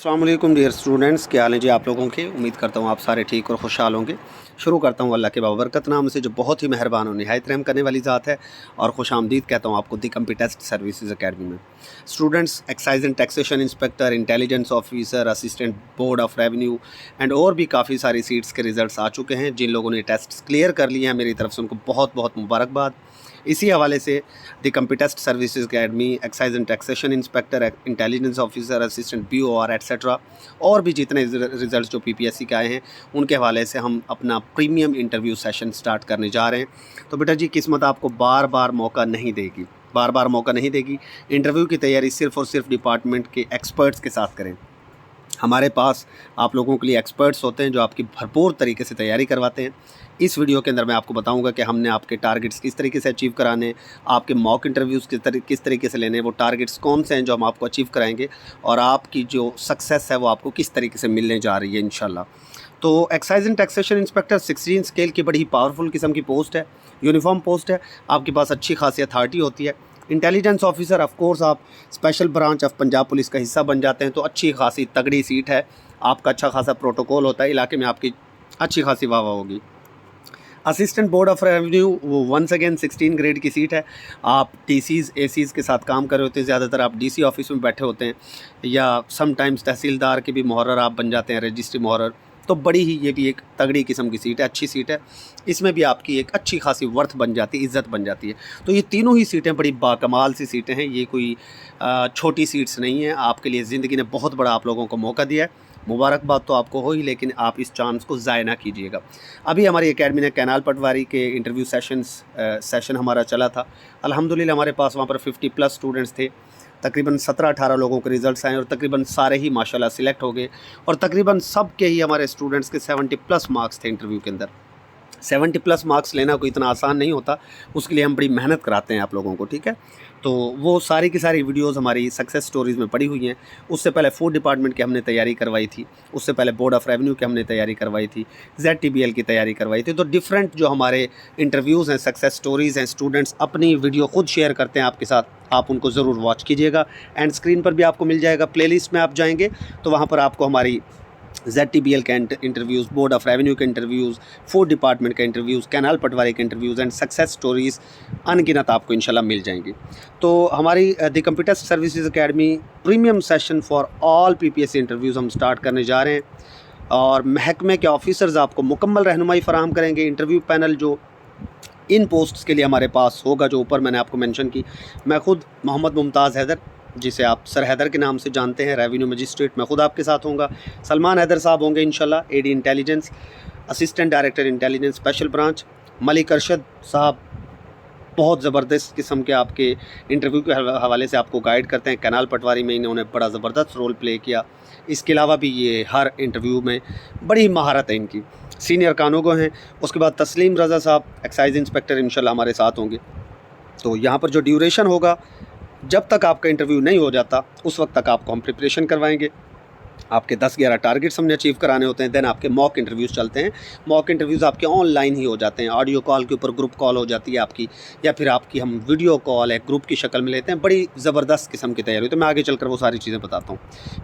अस्सलाम वालेकुम dear students, क्या हाल है जी आप लोगों के। उम्मीद करता हूँ आप सारे ठीक और खुशहाल होंगे। शुरू करता हूँ अल्लाह के बाबरकत नाम से जो बहुत ही मेहरबान और निहायत रहम करने वाली ज़ात है, और खुश आमदीद कहता हूँ आपको दी कंप्यूटेस्ट सर्विसेज अकेडमी में। Students, excise and taxation inspector, intelligence officer, assistant board of revenue and और भी काफ़ी सारी सीट्स के रिजल्ट्स आ चुके हैं। जिन लोगों ने टेस्ट क्लियर कर लिए हैं मेरी तरफ से उनको बहुत बहुत मुबारकबाद। इसी हवाले से the competest services academy, excise and taxation inspector, intelligence officer, assistant BOR etcetera और भी जितने रिजल्ट्स जो PPSC के आए हैं उनके हवाले से हम अपना प्रीमियम इंटरव्यू सेशन स्टार्ट करने जा रहे हैं। तो बेटा जी, किस्मत आपको बार बार मौका नहीं देगी, बार बार मौका नहीं देगी। इंटरव्यू की तैयारी सिर्फ़ और सिर्फ डिपार्टमेंट के एक्सपर्ट्स के साथ करें। हमारे पास आप लोगों के लिए एक्सपर्ट्स होते हैं जो आपकी भरपूर तरीके से तैयारी करवाते हैं। इस वीडियो के अंदर मैं आपको बताऊंगा कि हमने आपके टारगेट्स किस तरीके से अचीव कराने, आपके मॉक इंटरव्यूज़ किस तरीके से लेने, वो टारगेट्स कौन से हैं जो हम आपको अचीव कराएंगे, और आपकी जो सक्सेस है वो आपको किस तरीके से मिलने जा रही है इंशाल्लाह। तो excise and taxation inspector 16 scale की बड़ी ही पावरफुल किस्म की पोस्ट है, यूनिफॉर्म पोस्ट है। आपके पास अच्छी खासी अथॉरिटी होती है। इंटेलिजेंस ऑफिसर, ऑफ कोर्स आप special branch of Punjab police का हिस्सा बन जाते हैं, तो अच्छी खासी तगड़ी सीट है। आपका अच्छा खासा प्रोटोकॉल होता है, इलाके में आपकी अच्छी खासी वाह होगी। असिस्टेंट बोर्ड ऑफ रेवेन्यू, वो वंस अगेन 16 ग्रेड की सीट है। आप DCs ACs के साथ काम कर रहे होते हैं, ज़्यादातर आप DC ऑफिस में बैठे होते हैं, या समटाइम्स तहसीलदार के भी मुहर्रर आप बन जाते हैं, रजिस्ट्री मुहर्रर। तो बड़ी ही ये भी एक तगड़ी किस्म की सीट है, अच्छी सीट है। इसमें भी आपकी एक अच्छी खासी वर्थ बन जाती है, इज़्ज़त बन जाती है। तो ये तीनों ही सीटें बड़ी बाकमाल सी सीटें हैं, ये कोई छोटी सीट्स नहीं हैं। आपके लिए ज़िंदगी ने बहुत बड़ा आप लोगों को मौका दिया है। मुबारकबाद तो आपको हो ही, लेकिन आप इस चांस को ज़ाय ना कीजिएगा। अभी हमारी एकेडमी ने कैनाल पटवारी के इंटरव्यू सेशन हमारा चला था। अल्हम्दुलिल्लाह हमारे पास वहाँ पर 50+ स्टूडेंट्स थे। तकरीबन 17-18 लोगों के रिज़ल्ट्स आए और तकरीबन सारे ही माशाल्लाह सिलेक्ट हो गए, और तकरीबन सब के ही हमारे स्टूडेंट्स के 70+ मार्क्स थे इंटरव्यू के अंदर। 70+ मार्क्स लेना कोई इतना आसान नहीं होता, उसके लिए हम बड़ी मेहनत कराते हैं आप लोगों को, ठीक है। तो वो सारी की सारी वीडियोस हमारी सक्सेस स्टोरीज़ में पड़ी हुई हैं। उससे पहले फूड डिपार्टमेंट की हमने तैयारी करवाई थी, उससे पहले बोर्ड ऑफ रेवेन्यू की हमने तैयारी करवाई थी, ZTBL की तैयारी करवाई थी। तो डिफरेंट जो हमारे इंटरव्यूज़ हैं, सक्सेस स्टोरीज़ हैं, स्टूडेंट्स अपनी वीडियो खुद शेयर करते हैं आपके साथ, आप उनको ज़रूर वॉच कीजिएगा। एंड स्क्रीन पर भी आपको मिल जाएगा, प्लेलिस्ट में आप जाएंगे तो वहाँ पर आपको हमारी ZTBL के इंटरव्यूज़, बोर्ड ऑफ रेवेन्यू के इंटरव्यूज़, फूड डिपार्टमेंट के इंटरव्यूज़, कैनाल पटवारी के इंटरव्यूज़ एंड सक्सेस स्टोरीज़ अनगिनत आपको इंशाल्लाह मिल जाएंगी। तो हमारी the competest services academy premium session for all PPSC interviews हम स्टार्ट करने जा रहे हैं, और महकमे के ऑफिसर्स आपको मुकम्मल रहनुमाई फ़राहम करेंगे। इंटरव्यू पैनल जो इन पोस्ट्स के लिए हमारे पास होगा, जो ऊपर मैंने आपको मेंशन की, मैं ख़ुद मोहम्मद मुमताज़ हैदर, जिसे आप सर हैदर के नाम से जानते हैं, रेवेन्यू मजिस्ट्रेट, मैं ख़ुद आपके साथ होऊंगा। सलमान हैदर साहब होंगे इंशाल्लाह, AD intelligence, assistant director intelligence special branch. Malik Arshad साहब बहुत ज़बरदस्त किस्म के आपके इंटरव्यू के हवाले से आपको गाइड करते हैं। कैनाल पटवारी में इन्होंने बड़ा ज़बरदस्त रोल प्ले किया। इसके अलावा भी ये हर इंटरव्यू में बड़ी महारत है इनकी। सीनियर कानूगो हैं। उसके बाद तस्लीम रज़ा साहब, एक्साइज इंस्पेक्टर, इंशाल्लाह हमारे साथ होंगे। तो यहाँ पर जो ड्यूरेशन होगा, जब तक आपका इंटरव्यू नहीं हो जाता उस वक्त तक आपको हम प्रिपरेशन करवाएंगे। आपके 10-11 टारगेट्स हमने अचीव कराने होते हैं। देन आपके मॉक इंटरव्यूज़ चलते हैं। मॉक इंटरव्यूज़ आपके ऑनलाइन ही हो जाते हैं, ऑडियो कॉल के ऊपर ग्रुप कॉल हो जाती है आपकी, या फिर आपकी हम वीडियो कॉल है ग्रुप की शक्ल में लेते हैं। बड़ी ज़बरदस्त किस्म की तैयारी, तो मैं आगे चलकर वो सारी चीज़ें बताता हूँ।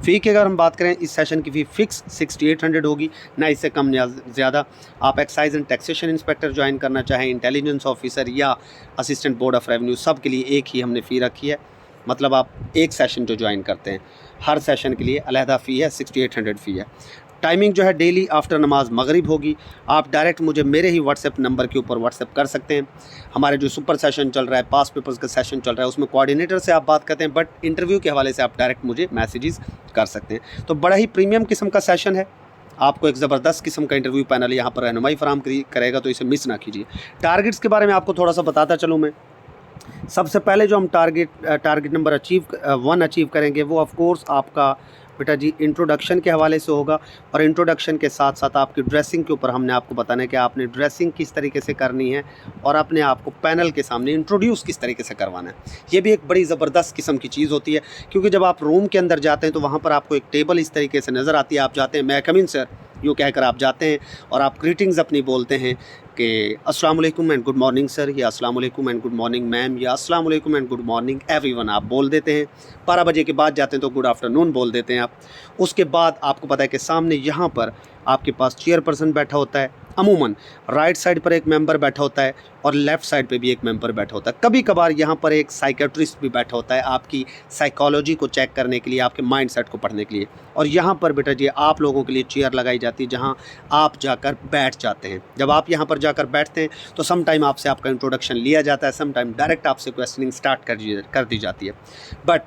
फ़ी की अगर हम बात करें, इस सेशन की फ़ी फ़िक्स 6800 होगी, ना इससे कम ना ज़्यादा। आप excise and taxation inspector join करना चाहें, इंटेलिजेंस ऑफिसर या असिस्टेंट बोर्ड ऑफ रेवेन्यू, सब के लिए एक ही हमने फ़ी रखी है। मतलब आप एक सेशन जो ज्वाइन करते हैं, हर सेशन के लिए अलहदा फ़ी है, 6800 फ़ी है। टाइमिंग जो है डेली आफ्टर नमाज मगरिब होगी। आप डायरेक्ट मुझे मेरे ही व्हाट्सएप नंबर के ऊपर व्हाट्सएप कर सकते हैं। हमारे जो सुपर सेशन चल रहा है, पास पेपर्स का सेशन चल रहा है, उसमें कोऑर्डिनेटर से आप बात करते हैं, बट इंटरव्यू के हवाले से आप डायरेक्ट मुझे मैसेजेस कर सकते हैं। तो बड़ा ही प्रीमियम किस्म का सेशन है। आपको एक ज़बरदस्त किस्म का इंटरव्यू पैनल यहाँ पर रहनुमाई फराहम करेगा, तो इसे मिस ना कीजिए। टारगेट्स के बारे में आपको थोड़ा सा बताता चलूँ मैं। सबसे पहले जो हम टारगेट नंबर 1 अचीव करेंगे, वो ऑफ कोर्स आपका बेटा जी इंट्रोडक्शन के हवाले से होगा। और इंट्रोडक्शन के साथ साथ आपकी ड्रेसिंग के ऊपर हमने आपको बताना है कि आपने ड्रेसिंग किस तरीके से करनी है, और अपने आप को पैनल के सामने इंट्रोड्यूस किस तरीके से करवाना है। ये भी एक बड़ी ज़बरदस्त किस्म की चीज़ होती है, क्योंकि जब आप रूम के अंदर जाते हैं तो वहाँ पर आपको एक टेबल इस तरीके से नज़र आती है। आप जाते हैं, मैं कम इन सर, यूँ कहकर आप जाते हैं और आप ग्रीटिंग्स अपनी बोलते हैं कि अस्सलाम वालेकुम एंड गुड मॉर्निंग सर, या अस्सलाम वालेकुम एंड गुड मॉर्निंग मैम, या अस्सलाम वालेकुम एंड गुड मॉर्निंग एवरीवन आप बोल देते हैं। 12 बजे के बाद जाते हैं तो गुड आफ्टरनून बोल देते हैं आप। उसके बाद आपको पता है कि सामने यहाँ पर आपके पास चेयरपर्सन बैठा होता है, अमूमन राइट साइड पर एक मेंबर बैठा होता है और लेफ़्ट साइड पे भी एक मेंबर बैठा होता है। कभी कभार यहाँ पर एक साइकेट्रिस्ट भी बैठा होता है आपकी साइकोलॉजी को चेक करने के लिए, आपके माइंडसेट को पढ़ने के लिए। और यहाँ पर बेटा जी आप लोगों के लिए चेयर लगाई जाती है जहाँ आप जाकर बैठ जाते हैं। जब आप यहाँ पर जाकर बैठते हैं तो सम टाइम आपसे आपका इंट्रोडक्शन लिया जाता है, सम टाइम डायरेक्ट आपसे क्वेश्चनिंग स्टार्ट कर दी जाती है। बट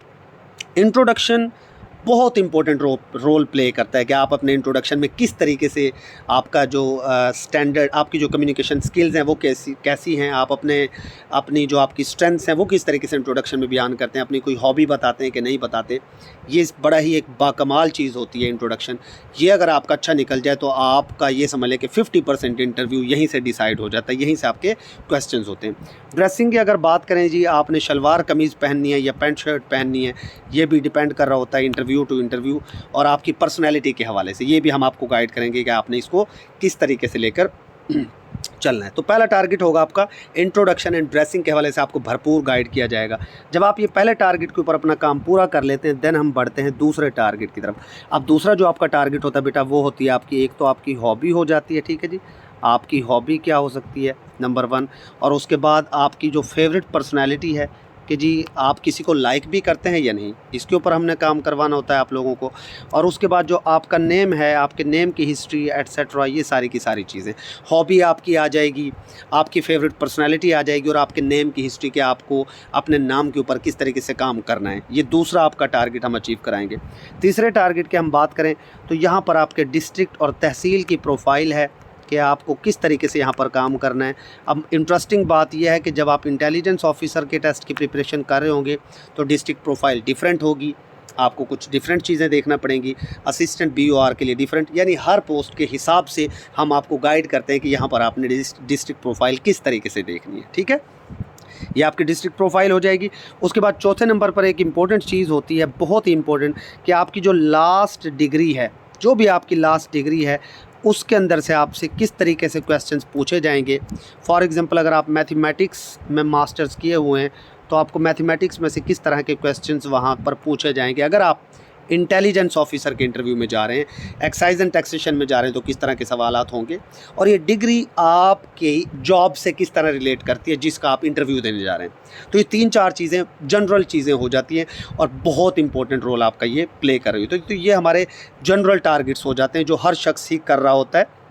इंट्रोडक्शन बहुत इंपॉर्टेंट रोल प्ले करता है कि आप अपने इंट्रोडक्शन में किस तरीके से आपका जो स्टैंडर्ड, आपकी जो कम्युनिकेशन स्किल्स हैं वो कैसी हैं, आप अपनी जो आपकी स्ट्रेंथ्स हैं वो किस तरीके से इंट्रोडक्शन में बयान करते हैं, अपनी कोई हॉबी बताते हैं कि नहीं बताते। ये बड़ा ही एक बाकमाल चीज़ होती है इंट्रोडक्शन। ये अगर आपका अच्छा निकल जाए तो आपका ये समझ लें कि 50% इंटरव्यू यहीं से डिसाइड हो जाता है, यहीं से आपके क्वेश्चंस होते हैं। ड्रेसिंग की अगर बात करें जी, आपने शलवार कमीज़ पहननी है या पैंट शर्ट पहननी है, ये भी डिपेंड कर रहा होता है इंटरव्यू टू इंटरव्यू और आपकी पर्सनैलिटी के हवाले से। ये भी हम आपको गाइड करेंगे कि आपने इसको किस तरीके से लेकर चलना है। तो पहला टारगेट होगा आपका इंट्रोडक्शन एंड ड्रेसिंग के हवाले से आपको भरपूर गाइड किया जाएगा। जब आप ये पहले टारगेट के ऊपर अपना काम पूरा कर लेते हैं देन हम बढ़ते हैं दूसरे टारगेट की तरफ। अब दूसरा जो आपका टारगेट होता है बेटा वो होती है आपकी, एक तो आपकी हॉबी हो जाती है, ठीक है जी, आपकी हॉबी क्या हो सकती है नंबर 1, और उसके बाद आपकी जो फेवरेट पर्सनैलिटी है कि जी आप किसी को लाइक भी करते हैं या नहीं, इसके ऊपर हमने काम करवाना होता है आप लोगों को। और उसके बाद जो आपका नेम है, आपके नेम की हिस्ट्री एटसेट्रा, ये सारी की सारी चीज़ें, हॉबी आपकी आ जाएगी, आपकी फेवरेट पर्सनालिटी आ जाएगी और आपके नेम की हिस्ट्री के आपको अपने नाम के ऊपर किस तरीके से काम करना है, ये दूसरा आपका टारगेट हम अचीव कराएंगे। तीसरे टारगेट की हम बात करें तो यहाँ पर आपके डिस्ट्रिक्ट और तहसील की प्रोफाइल है कि आपको किस तरीके से यहाँ पर काम करना है। अब इंटरेस्टिंग बात यह है कि जब आप इंटेलिजेंस ऑफिसर के टेस्ट की प्रिपरेशन कर रहे होंगे तो डिस्ट्रिक्ट प्रोफाइल डिफरेंट होगी, आपको कुछ डिफरेंट चीज़ें देखना पड़ेंगी। असिस्टेंट BOR के लिए डिफरेंट, यानी हर पोस्ट के हिसाब से हम आपको गाइड करते हैं कि यहाँ पर आपने डिस्ट्रिक्ट प्रोफाइल किस तरीके से देखनी है, ठीक है। ये आपकी डिस्ट्रिक्ट प्रोफाइल हो जाएगी। उसके बाद चौथे नंबर पर एक इम्पॉर्टेंट चीज़ होती है, बहुत ही इम्पोर्टेंट, कि आपकी जो लास्ट डिग्री है, जो भी आपकी लास्ट डिग्री है उसके अंदर से आपसे किस तरीके से क्वेश्चंस पूछे जाएंगे। फॉर एग्जांपल अगर आप मैथमेटिक्स में मास्टर्स किए हुए हैं तो आपको मैथमेटिक्स में से किस तरह के क्वेश्चंस वहाँ पर पूछे जाएंगे। अगर आप इंटेलिजेंस ऑफिसर के इंटरव्यू में जा रहे हैं, एक्साइज एंड टैक्सेशन में जा रहे हैं तो किस तरह के सवालात होंगे, और ये डिग्री आपकी जॉब से किस तरह रिलेट करती है जिसका आप इंटरव्यू देने जा रहे हैं। तो ये 3-4 चीज़ें जनरल चीज़ें हो जाती हैं और बहुत इंपॉर्टेंट रोल आपका ये प्ले कर रही है। तो ये हमारे जनरल टारगेट्स हो जाते हैं जो हर शख्स ही कर रहा होता है।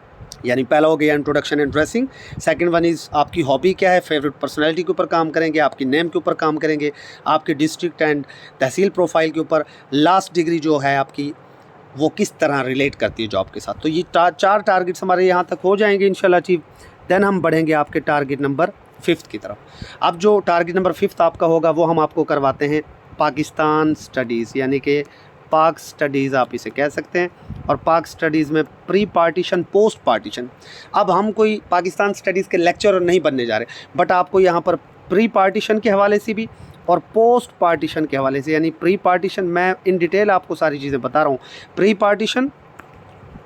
यानी पहला हो गया introduction and dressing, second one is आपकी हॉबी क्या है, फेवरेट पर्सनालिटी के ऊपर काम करेंगे, आपकी नेम के ऊपर काम करेंगे, आपके डिस्ट्रिक्ट एंड तहसील प्रोफाइल के ऊपर, लास्ट डिग्री जो है आपकी वो किस तरह रिलेट करती है जॉब के साथ। तो ये 4 टारगेट्स हमारे यहाँ तक हो जाएंगे इंशाल्लाह अचीव। देन हम बढ़ेंगे आपके टारगेट नंबर 5 की तरफ। अब जो टारगेट नंबर 5 आपका होगा वो हम आपको करवाते हैं पाकिस्तान स्टडीज़, यानी कि पाक स्टडीज़ आप इसे कह सकते हैं। और पाक स्टडीज़ में प्री पार्टीशन, पोस्ट पार्टीशन। अब हम कोई पाकिस्तान स्टडीज़ के लेक्चरर नहीं बनने जा रहे, बट आपको यहाँ पर प्री पार्टीशन के हवाले से भी और पोस्ट पार्टीशन के हवाले से, यानी प्री पार्टीशन मैं इन डिटेल आपको सारी चीज़ें बता रहा हूँ, प्री पार्टीशन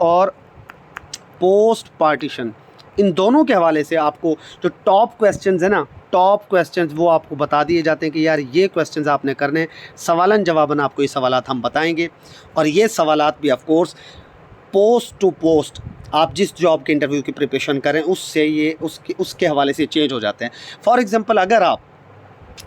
और पोस्ट पार्टीशन, इन दोनों के हवाले से आपको जो टॉप क्वेश्चंस है ना, टॉप क्वेश्चंस वो आपको बता दिए जाते हैं कि यार ये क्वेश्चंस आपने करने हैं, सवालन जवाबन आपको ये सवालात हम बताएंगे। और ये सवालात भी of course post to post आप जिस जॉब के इंटरव्यू की प्रिपरेशन करें उससे ये उसके हवाले से चेंज हो जाते हैं। फॉर एग्जांपल अगर आप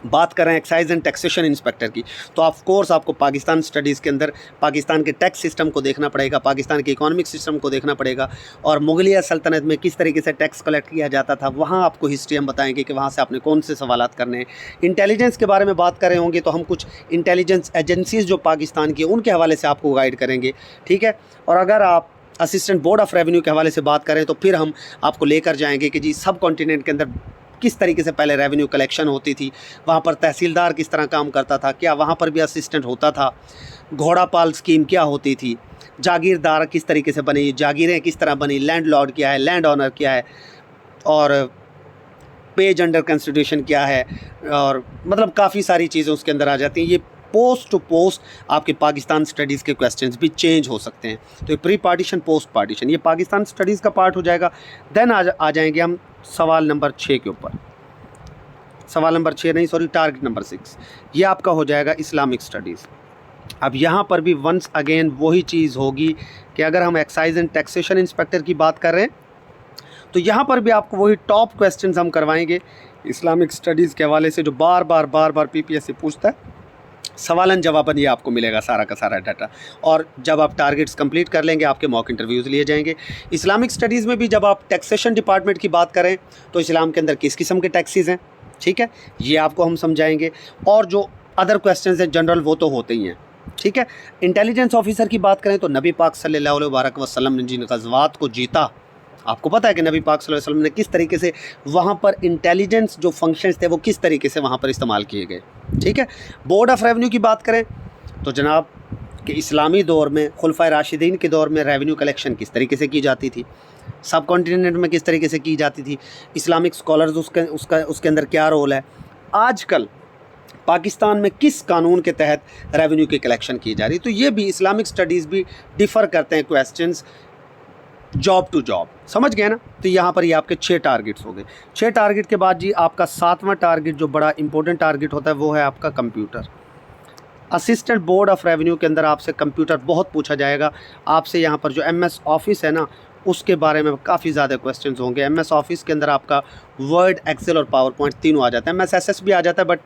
बात करें एक्साइज एंड टैक्सेशन इंस्पेक्टर की, तो ऑफ कोर्स आपको पाकिस्तान स्टडीज़ के अंदर पाकिस्तान के टैक्स सिस्टम को देखना पड़ेगा, पाकिस्तान के इकोनॉमिक सिस्टम को देखना पड़ेगा, और मुगलिया सल्तनत में किस तरीके से टैक्स कलेक्ट किया जाता था, वहाँ आपको हिस्ट्री हम बताएंगे कि वहाँ से आपने कौन से सवालात करने हैं। इंटेलिजेंस के बारे में बात कर रहे होंगे तो हम कुछ इंटेलिजेंस एजेंसीज़ जो पाकिस्तान की उनके हवाले से आपको गाइड करेंगे, ठीक है। और अगर आप असिस्टेंट बोर्ड ऑफ रेवेन्यू के हवाले से बात करें तो फिर हम आपको लेकर जाएंगे कि जी सब कॉन्टिनेंट के अंदर किस तरीके से पहले रेवेन्यू कलेक्शन होती थी, वहाँ पर तहसीलदार किस तरह काम करता था, क्या वहाँ पर भी असिस्टेंट होता था, घोड़ापाल स्कीम क्या होती थी, जागीरदार किस तरीके से बनी, जागीरें किस तरह बनी, लैंडलॉर्ड क्या है, लैंड ऑनर क्या है, और पेज अंडर कंस्टिट्यूशन क्या है, और मतलब काफ़ी सारी चीज़ें उसके अंदर आ जाती हैं। ये पोस्ट टू पोस्ट आपके पाकिस्तान स्टडीज़ के क्वेश्चंस भी चेंज हो सकते हैं। तो ये प्री पार्टीशन, पोस्ट पार्टीशन, ये पाकिस्तान स्टडीज़ का पार्ट हो जाएगा। देन आ जाएंगे हम सवाल नंबर 6 के ऊपर। सवाल नंबर 6 नहीं, सॉरी, टारगेट नंबर 6, ये आपका हो जाएगा इस्लामिक स्टडीज़। अब यहाँ पर भी वंस अगेन वही चीज़ होगी कि अगर हम एक्साइज एंड टैक्सेशन इंस्पेक्टर की बात कर रहे हैं तो यहाँ पर भी आपको वही टॉप क्वेश्चंस हम करवाएंगे इस्लामिक स्टडीज़ के हवाले से, जो बार बार पीपीएससी पूछता है। सवालन जवाबन ये आपको मिलेगा सारा का सारा डाटा। और जब आप टारगेट्स कंप्लीट कर लेंगे आपके मॉक इंटरव्यूज़ लिए जाएंगे। इस्लामिक स्टडीज़ में भी जब आप टैक्सेशन डिपार्टमेंट की बात करें तो इस्लाम के अंदर किस किस्म के टैक्सेस हैं, ठीक है, ये आपको हम समझाएंगे। और जो अदर क्वेश्चंस हैं जनरल वो तो होते ही हैं, ठीक है। इंटेलिजेंस ऑफिसर की बात करें तो नबी पाक सल्लल्लाहु अलैहि वसल्लम ने जिन ग़ज़वात को जीता, आपको पता है कि नबी पाक सल्लल्लाहु अलैहि वसल्लम ने किस तरीके से वहाँ पर इंटेलिजेंस जो फंक्शंस थे वो किस तरीके से वहाँ पर इस्तेमाल किए गए, ठीक है। बोर्ड ऑफ रेवेन्यू की बात करें तो जनाब कि इस्लामी दौर में खुलफाए राशिदीन के दौर में रेवेन्यू कलेक्शन किस तरीके से की जाती थी, सब कॉन्टिनेंट में किस तरीके से की जाती थी, इस्लामिक स्कॉलर्स उसके अंदर क्या रोल है, आजकल पाकिस्तान में किस कानून के तहत रेवेन्यू की कलेक्शन की जा रही। तो ये भी इस्लामिक स्टडीज़ भी डिफ़र करते हैं क्वेश्चंस जॉब टू जॉब, समझ गए ना। तो यहाँ पर ये आपके 6 टारगेट्स हो गए। 6 टारगेट के बाद जी आपका 7वां टारगेट जो बड़ा इंपॉर्टेंट टारगेट होता है वो है आपका computer. Assistant board of revenue के अंदर आपसे कंप्यूटर बहुत पूछा जाएगा। आपसे यहाँ पर जो MS ऑफिस है ना उसके बारे में काफ़ी ज़्यादा क्वेश्चंस होंगे। MS ऑफिस के अंदर आपका वर्ड, एक्सेल और पावर पॉइंट तीनों आ जाता है। MS SS भी आ जाता है बट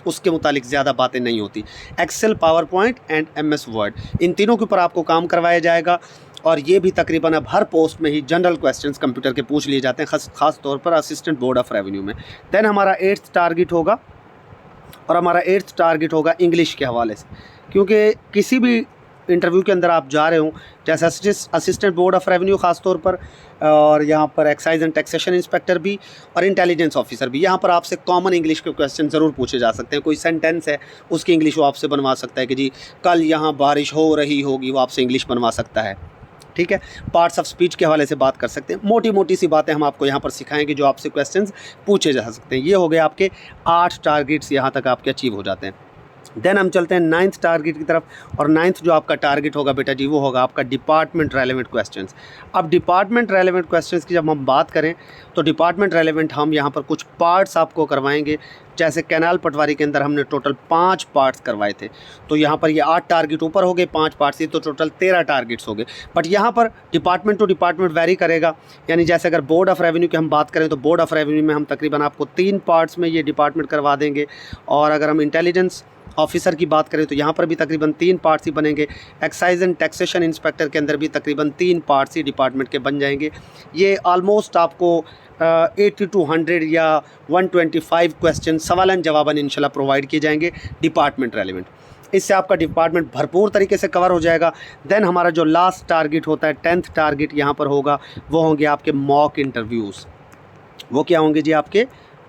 उसके मुतालिक ज़्यादा बातें नहीं होती। Excel, power point and MS word, इन तीनों के ऊपर आपको काम करवाया जाएगा। और ये भी तकरीबन अब हर पोस्ट में ही जनरल क्वेश्चंस कंप्यूटर के पूछ लिए जाते हैं, ख़ास तौर पर असिस्टेंट बोर्ड ऑफ रेवेन्यू में। देन हमारा 8th टारगेट होगा, और हमारा 8th टारगेट होगा इंग्लिश के हवाले से, क्योंकि किसी भी इंटरव्यू के अंदर आप जा रहे हो, जैसे असिस्टेंट बोर्ड ऑफ रेवेन्यू ख़ास तौर पर, और यहाँ पर एक्साइज एंड टैक्सेशन इंस्पेक्टर भी, और इंटेलिजेंस ऑफिसर भी, यहाँ पर आपसे कॉमन इंग्लिश के क्वेश्चन ज़रूर पूछे जा सकते हैं। कोई सेंटेंस है उसकी इंग्लिश वो आपसे बनवा सकता है कि जी कल यहाँ बारिश हो रही होगी, वो आपसे इंग्लिश बनवा सकता है, ठीक है। पार्ट्स ऑफ स्पीच के हवाले से बात कर सकते हैं। मोटी मोटी सी बातें हम आपको यहाँ पर सिखाएंगे जो आपसे क्वेश्चंस पूछे जा सकते हैं। ये हो गए आपके 8 टारगेट्स, यहाँ तक आपके अचीव हो जाते हैं। देन हम चलते हैं 9th टारगेट की तरफ, और 9th जो आपका टारगेट होगा बेटा जी वो होगा आपका डिपार्टमेंट रेलेवेंट क्वेश्चंस। अब डिपार्टमेंट रेलेवेंट क्वेश्चंस की जब हम बात करें तो डिपार्टमेंट रेलेवेंट हम यहाँ पर कुछ पार्ट्स आपको करवाएंगे। जैसे कैनाल पटवारी के अंदर हमने टोटल 5 पार्ट्स करवाए थे, तो यहाँ पर ये 8 टारगेट ऊपर हो गए, 5 पार्ट्स ये तो टोटल 13 टारगेट्स हो गए। बट यहाँ पर डिपार्टमेंट टू डिपार्टमेंट वेरी करेगा। यानी जैसे अगर बोर्ड ऑफ रेवेन्यू की हम बात करें तो बोर्ड ऑफ रेवेन्यू में हम तकरीबन आपको 3 पार्ट्स में ये डिपार्टमेंट करवा देंगे। और अगर हम इंटेलिजेंस ऑफिसर की बात करें तो यहाँ पर भी तकरीबन 3 पार्ट्स ही बनेंगे। एक्साइज एंड टैक्सेशन इंस्पेक्टर के अंदर भी तकरीबन 3 पार्ट्स ही डिपार्टमेंट के बन जाएंगे। ये ऑलमोस्ट आपको 80 to 100 या 125 क्वेश्चन सवालन जवाबन इंशाल्लाह प्रोवाइड किए जाएंगे डिपार्टमेंट रेलेवेंट। इससे आपका डिपार्टमेंट भरपूर तरीके से कवर हो जाएगा। देन हमारा जो लास्ट टारगेट होता है 10th टारगेट यहाँ पर होगा, वो होंगे आपके मॉक इंटरव्यूज़। वो क्या होंगे जी, आपके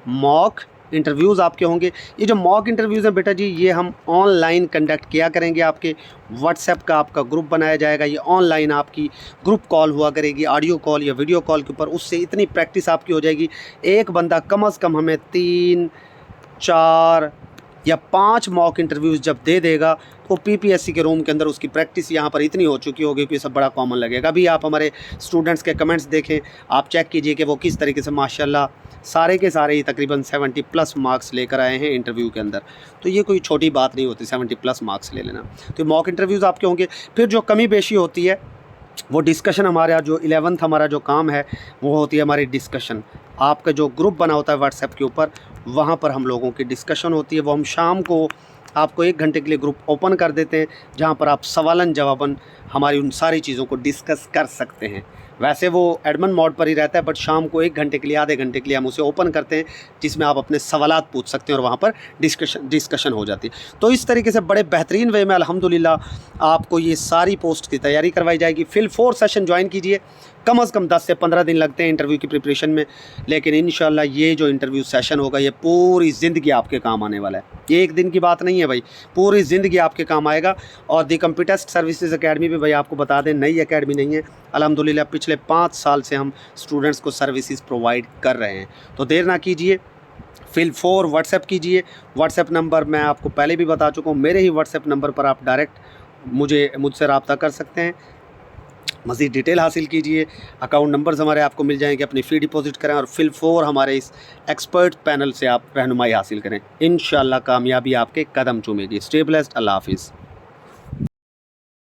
मॉक इंटरव्यूज़ आपके होंगे। ये जो मॉक इंटरव्यूज़ हैं बेटा जी ये हम ऑनलाइन कंडक्ट किया करेंगे। आपके व्हाट्सएप का आपका ग्रुप बनाया जाएगा, ये ऑनलाइन आपकी ग्रुप कॉल हुआ करेगी, ऑडियो कॉल या वीडियो कॉल के ऊपर। उससे इतनी प्रैक्टिस आपकी हो जाएगी, एक बंदा कम से कम हमें 3, 4 या 5 मॉक इंटरव्यूज़ जब दे देगा तो पीपीएससी के रूम के अंदर उसकी प्रैक्टिस यहाँ पर इतनी हो चुकी होगी कि सब बड़ा कॉमन लगेगा। अभी आप हमारे स्टूडेंट्स के कमेंट्स देखें, आप चेक कीजिए कि वो किस तरीके से माशाल्लाह सारे के सारे ही तकरीबन 70+ मार्क्स लेकर आए हैं इंटरव्यू के अंदर। तो ये कोई छोटी बात नहीं होती 70+ मार्क्स ले लेना। तो मॉक इंटरव्यूज़ आपके होंगे। फिर जो कमी बेशी होती है वो डिस्कशन, हमारा जो 11th हमारा जो काम है वो होती है हमारी डिस्कशन। आपका जो ग्रुप बना होता है व्हाट्सएप के ऊपर, वहाँ पर हम लोगों की डिस्कशन होती है। वो हम शाम को आपको 1 घंटे के लिए ग्रुप ओपन कर देते हैं, जहाँ पर आप सवालन जवाबन हमारी उन सारी चीज़ों को डिस्कस कर सकते हैं। वैसे वो एडमिन मोड पर ही रहता है, बट शाम को 1 घंटे के लिए, आधे घंटे के लिए हम उसे ओपन करते हैं, जिसमें आप अपने सवालात पूछ सकते हैं और वहाँ पर डिस्कशन हो जाती है। तो इस तरीके से बड़े बेहतरीन वे में अल्हम्दुलिल्लाह आपको ये सारी पोस्ट की तैयारी करवाई जाएगी। फिल 4 सेशन ज्वाइन कीजिए। कम से कम 10 से 15 दिन लगते हैं इंटरव्यू की प्रिपरेशन में, लेकिन इंशाल्लाह ये जो इंटरव्यू सेशन होगा ये पूरी ज़िंदगी आपके काम आने वाला है। ये एक दिन की बात नहीं है भाई, पूरी ज़िंदगी आपके काम आएगा। और दी कंप्यूटर सर्विसेज एकेडमी भी भाई आपको बता दें नई एकेडमी नहीं है, अल्हम्दुलिल्लाह पिछले 5 साल से हम स्टूडेंट्स को सर्विसेज प्रोवाइड कर रहे हैं। तो देर ना कीजिए, फिल 4 व्हाट्सएप कीजिए। व्हाट्सएप नंबर मैं आपको पहले भी बता चुका हूँ, मेरे ही व्हाट्सएप नंबर पर आप डायरेक्ट मुझसे रब्ता कर सकते हैं। मज़ीद डिटेल हासिल कीजिए, अकाउंट नंबर्स हमारे आपको मिल जाएंगे, अपनी फ़ी डिपॉज़िट करें और फिल 4 हमारे इस एक्सपर्ट पैनल से आप रहनुमाई हासिल करें। इंशाअल्लाह कामयाबी आपके कदम चूमेगी। Stay blessed. अल्लाह हाफ़िज़।